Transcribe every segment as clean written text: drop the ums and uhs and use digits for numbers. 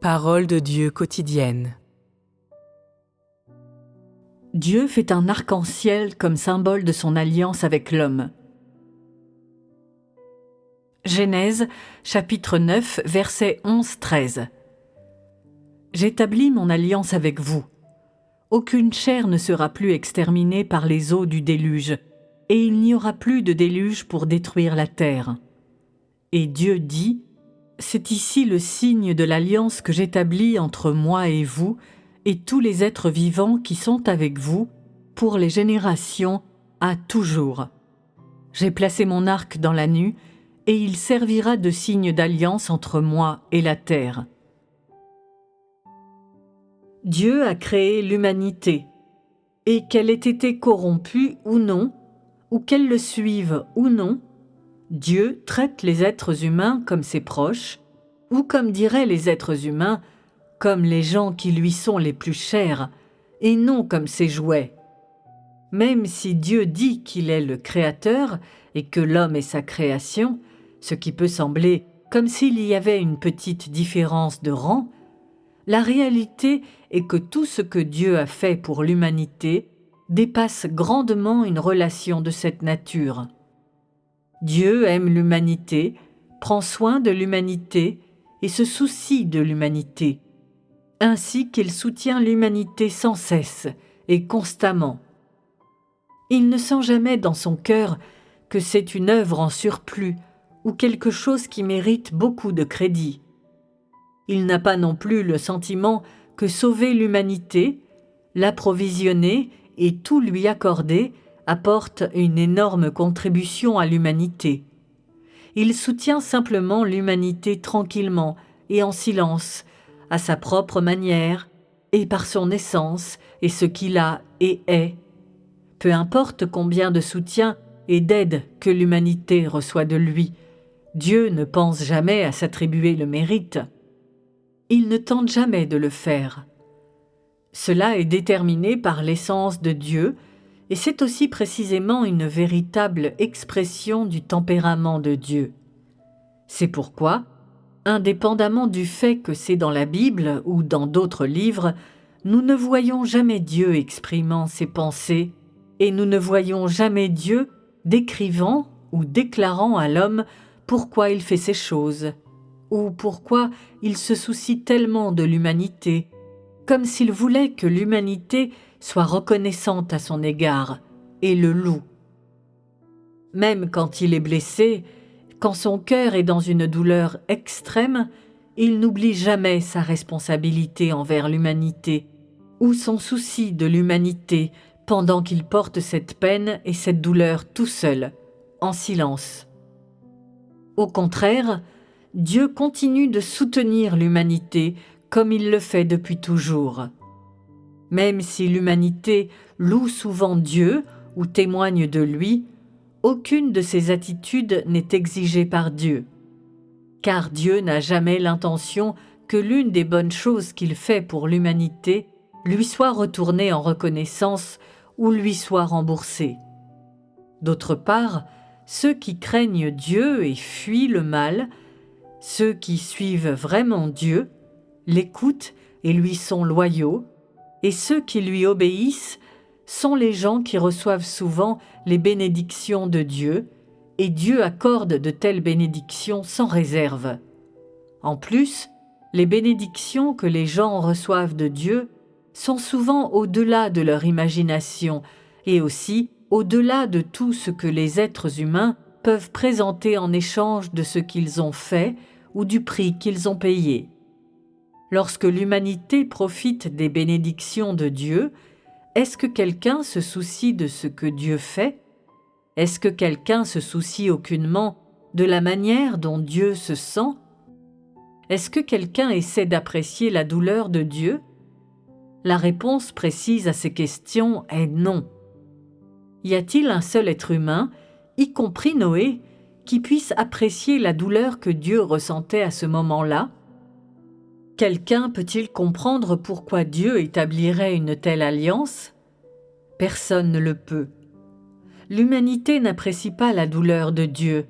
Parole de Dieu quotidienne. Dieu fait un arc-en-ciel comme symbole de son alliance avec l'homme. Genèse, chapitre 9, versets 11-13. J'établis mon alliance avec vous. Aucune chair ne sera plus exterminée par les eaux du déluge, et il n'y aura plus de déluge pour détruire la terre. Et Dieu dit, c'est ici le signe de l'alliance que j'établis entre moi et vous, et tous les êtres vivants qui sont avec vous, pour les générations, à toujours. J'ai placé mon arc dans la nue, et il servira de signe d'alliance entre moi et la terre. Dieu a créé l'humanité, et qu'elle ait été corrompue ou non, ou qu'elle le suive ou non, Dieu traite les êtres humains comme ses proches, ou comme diraient les êtres humains, comme les gens qui lui sont les plus chers, et non comme ses jouets. Même si Dieu dit qu'il est le Créateur et que l'homme est sa création, ce qui peut sembler comme s'il y avait une petite différence de rang, la réalité est que tout ce que Dieu a fait pour l'humanité dépasse grandement une relation de cette nature. Dieu aime l'humanité, prend soin de l'humanité et se soucie de l'humanité, ainsi qu'il soutient l'humanité sans cesse et constamment. Il ne sent jamais dans son cœur que c'est une œuvre en surplus ou quelque chose qui mérite beaucoup de crédit. Il n'a pas non plus le sentiment que sauver l'humanité, l'approvisionner et tout lui accorder apporte une énorme contribution à l'humanité. Il soutient simplement l'humanité tranquillement et en silence, à sa propre manière et par son essence et ce qu'il a et est. Peu importe combien de soutien et d'aide que l'humanité reçoit de lui, Dieu ne pense jamais à s'attribuer le mérite. Il ne tente jamais de le faire. Cela est déterminé par l'essence de Dieu, et c'est aussi précisément une véritable expression du tempérament de Dieu. C'est pourquoi, indépendamment du fait que c'est dans la Bible ou dans d'autres livres, nous ne voyons jamais Dieu exprimant ses pensées, et nous ne voyons jamais Dieu décrivant ou déclarant à l'homme pourquoi il fait ces choses, ou pourquoi il se soucie tellement de l'humanité, comme s'il voulait que l'humanité soit reconnaissante à son égard et le loue. Même quand il est blessé, quand son cœur est dans une douleur extrême, il n'oublie jamais sa responsabilité envers l'humanité ou son souci de l'humanité pendant qu'il porte cette peine et cette douleur tout seul, en silence. Au contraire, Dieu continue de soutenir l'humanité comme il le fait depuis toujours. Même si l'humanité loue souvent Dieu ou témoigne de lui, aucune de ces attitudes n'est exigée par Dieu. Car Dieu n'a jamais l'intention que l'une des bonnes choses qu'il fait pour l'humanité lui soit retournée en reconnaissance ou lui soit remboursée. D'autre part, ceux qui craignent Dieu et fuient le mal, ceux qui suivent vraiment Dieu, l'écoutent et lui sont loyaux, et ceux qui lui obéissent sont les gens qui reçoivent souvent les bénédictions de Dieu, et Dieu accorde de telles bénédictions sans réserve. En plus, les bénédictions que les gens reçoivent de Dieu sont souvent au-delà de leur imagination et aussi au-delà de tout ce que les êtres humains peuvent présenter en échange de ce qu'ils ont fait ou du prix qu'ils ont payé. Lorsque l'humanité profite des bénédictions de Dieu, est-ce que quelqu'un se soucie de ce que Dieu fait? Est-ce que quelqu'un se soucie aucunement de la manière dont Dieu se sent? Est-ce que quelqu'un essaie d'apprécier la douleur de Dieu? La réponse précise à ces questions est non. Y a-t-il un seul être humain, y compris Noé, qui puisse apprécier la douleur que Dieu ressentait à ce moment-là? Quelqu'un peut-il comprendre pourquoi Dieu établirait une telle alliance? Personne ne le peut. L'humanité n'apprécie pas la douleur de Dieu,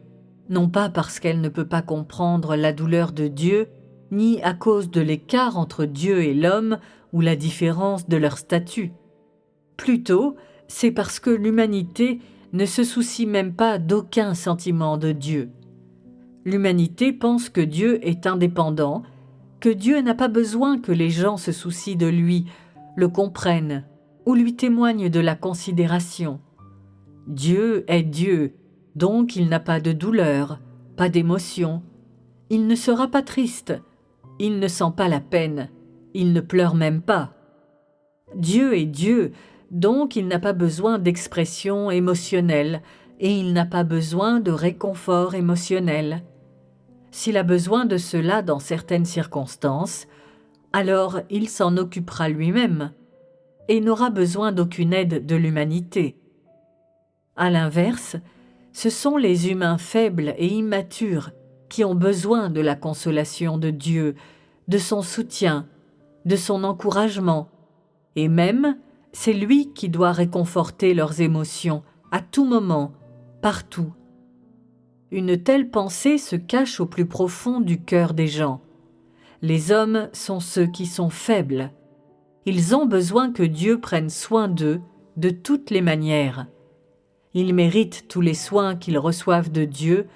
non pas parce qu'elle ne peut pas comprendre la douleur de Dieu, ni à cause de l'écart entre Dieu et l'homme ou la différence de leur statut. Plutôt, c'est parce que l'humanité ne se soucie même pas d'aucun sentiment de Dieu. L'humanité pense que Dieu est indépendant, que Dieu n'a pas besoin que les gens se soucient de lui, le comprennent ou lui témoignent de la considération. Dieu est Dieu, donc il n'a pas de douleur, pas d'émotion. Il ne sera pas triste, il ne sent pas la peine, il ne pleure même pas. Dieu est Dieu, donc il n'a pas besoin d'expression émotionnelle et il n'a pas besoin de réconfort émotionnel. S'il a besoin de cela dans certaines circonstances, alors il s'en occupera lui-même et n'aura besoin d'aucune aide de l'humanité. À l'inverse, ce sont les humains faibles et immatures qui ont besoin de la consolation de Dieu, de son soutien, de son encouragement, et même c'est lui qui doit réconforter leurs émotions à tout moment, partout. Une telle pensée se cache au plus profond du cœur des gens. Les hommes sont ceux qui sont faibles. Ils ont besoin que Dieu prenne soin d'eux de toutes les manières. Ils méritent tous les soins qu'ils reçoivent de Dieu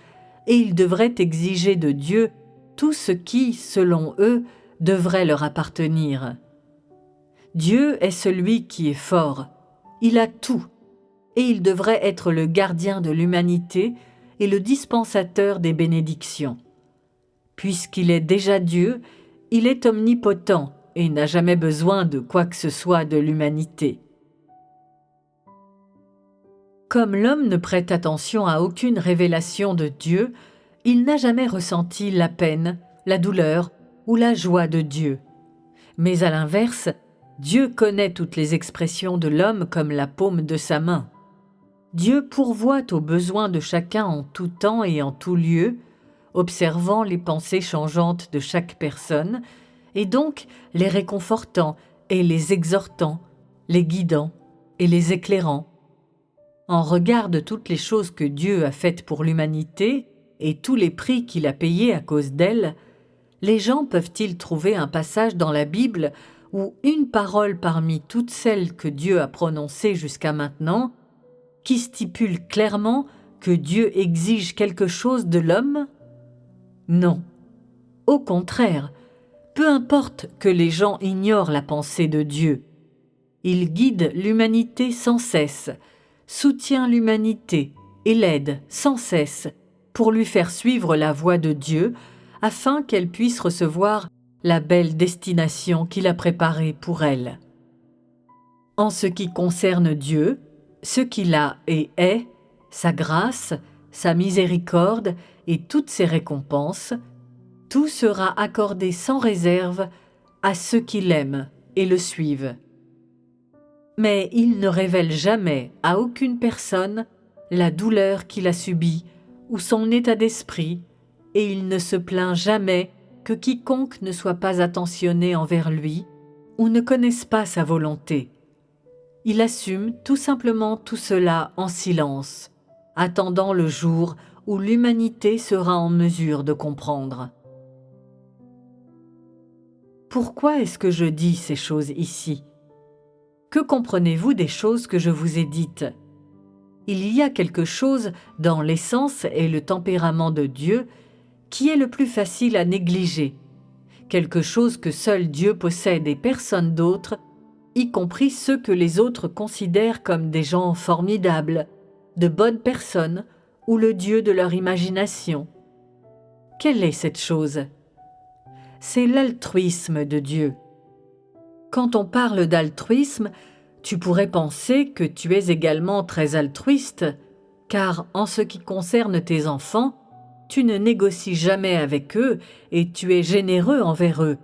et ils devraient exiger de Dieu tout ce qui, selon eux, devrait leur appartenir. Dieu est celui qui est fort. Il a tout et il devrait être le gardien de l'humanité et le dispensateur des bénédictions. Puisqu'il est déjà Dieu, il est omnipotent et n'a jamais besoin de quoi que ce soit de l'humanité. Comme l'homme ne prête attention à aucune révélation de Dieu, il n'a jamais ressenti la peine, la douleur ou la joie de Dieu. Mais à l'inverse, Dieu connaît toutes les expressions de l'homme comme la paume de sa main. Dieu pourvoit aux besoins de chacun en tout temps et en tout lieu, observant les pensées changeantes de chaque personne, et donc les réconfortant et les exhortant, les guidant et les éclairant. En regard de toutes les choses que Dieu a faites pour l'humanité et tous les prix qu'il a payés à cause d'elles, les gens peuvent-ils trouver un passage dans la Bible ou une parole parmi toutes celles que Dieu a prononcées jusqu'à maintenant qui stipule clairement que Dieu exige quelque chose de l'homme? Non. Au contraire, peu importe que les gens ignorent la pensée de Dieu. Il guide l'humanité sans cesse, soutient l'humanité et l'aide sans cesse pour lui faire suivre la voie de Dieu afin qu'elle puisse recevoir la belle destination qu'il a préparée pour elle. En ce qui concerne Dieu, ce qu'il a et est, sa grâce, sa miséricorde et toutes ses récompenses, tout sera accordé sans réserve à ceux qui l'aiment et le suivent. Mais il ne révèle jamais à aucune personne la douleur qu'il a subie ou son état d'esprit, et il ne se plaint jamais que quiconque ne soit pas attentionné envers lui ou ne connaisse pas sa volonté. Il assume tout simplement tout cela en silence, attendant le jour où l'humanité sera en mesure de comprendre. Pourquoi est-ce que je dis ces choses ici? Que comprenez-vous des choses que je vous ai dites? Il y a quelque chose dans l'essence et le tempérament de Dieu qui est le plus facile à négliger, quelque chose que seul Dieu possède et personne d'autre, y compris ceux que les autres considèrent comme des gens formidables, de bonnes personnes ou le Dieu de leur imagination. Quelle est cette chose? C'est l'altruisme de Dieu. Quand on parle d'altruisme, tu pourrais penser que tu es également très altruiste, car en ce qui concerne tes enfants, tu ne négocies jamais avec eux et tu es généreux envers eux.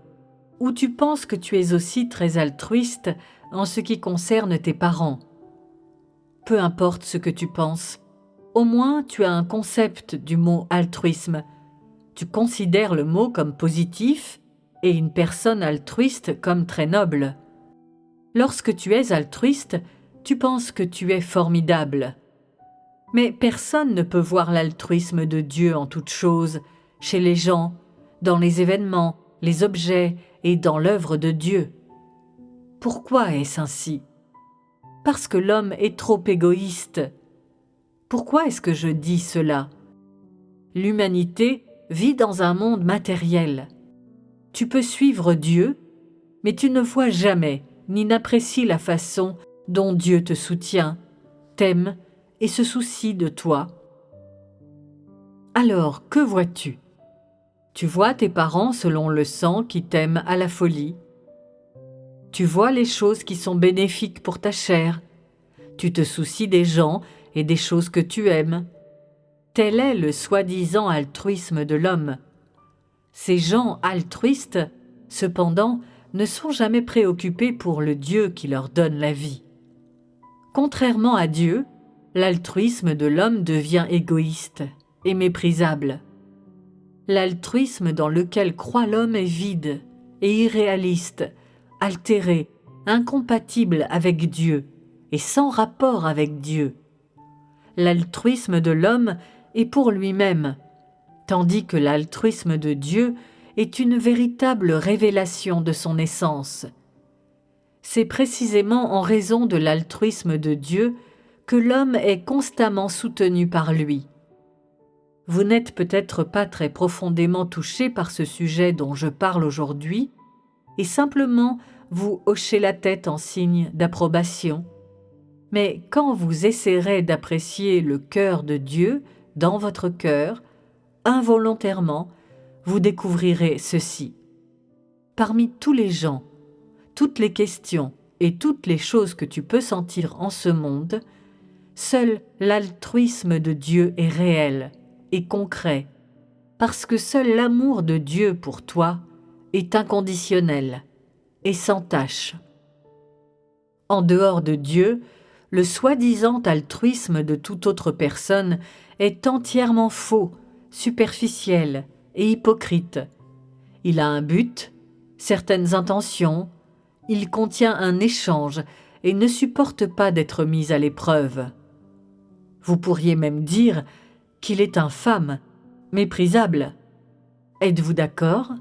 Ou tu penses que tu es aussi très altruiste en ce qui concerne tes parents. Peu importe ce que tu penses, au moins tu as un concept du mot altruisme. Tu considères le mot comme positif et une personne altruiste comme très noble. Lorsque tu es altruiste, tu penses que tu es formidable. Mais personne ne peut voir l'altruisme de Dieu en toutes choses, chez les gens, dans les événements, les objets et dans l'œuvre de Dieu. Pourquoi est-ce ainsi? Parce que l'homme est trop égoïste. Pourquoi est-ce que je dis cela? L'humanité vit dans un monde matériel. Tu peux suivre Dieu, mais tu ne vois jamais ni n'apprécies la façon dont Dieu te soutient, t'aime et se soucie de toi. Alors, que vois-tu? Tu vois tes parents selon le sang qui t'aiment à la folie. Tu vois les choses qui sont bénéfiques pour ta chair. Tu te soucies des gens et des choses que tu aimes. Tel est le soi-disant altruisme de l'homme. Ces gens altruistes, cependant, ne sont jamais préoccupés pour le Dieu qui leur donne la vie. Contrairement à Dieu, l'altruisme de l'homme devient égoïste et méprisable. L'altruisme dans lequel croit l'homme est vide et irréaliste, altéré, incompatible avec Dieu et sans rapport avec Dieu. L'altruisme de l'homme est pour lui-même, tandis que l'altruisme de Dieu est une véritable révélation de son essence. C'est précisément en raison de l'altruisme de Dieu que l'homme est constamment soutenu par lui. Vous n'êtes peut-être pas très profondément touché par ce sujet dont je parle aujourd'hui, et simplement vous hochez la tête en signe d'approbation. Mais quand vous essaierez d'apprécier le cœur de Dieu dans votre cœur, involontairement, vous découvrirez ceci. Parmi tous les gens, toutes les questions et toutes les choses que tu peux sentir en ce monde, seul l'altruisme de Dieu est réel et concret, parce que seul l'amour de Dieu pour toi est inconditionnel et sans tache. En dehors de Dieu, le soi-disant altruisme de toute autre personne est entièrement faux, superficiel et hypocrite. Il a un but, certaines intentions, il contient un échange et ne supporte pas d'être mis à l'épreuve. Vous pourriez même dire qu'il est infâme, méprisable. Êtes-vous d'accord ?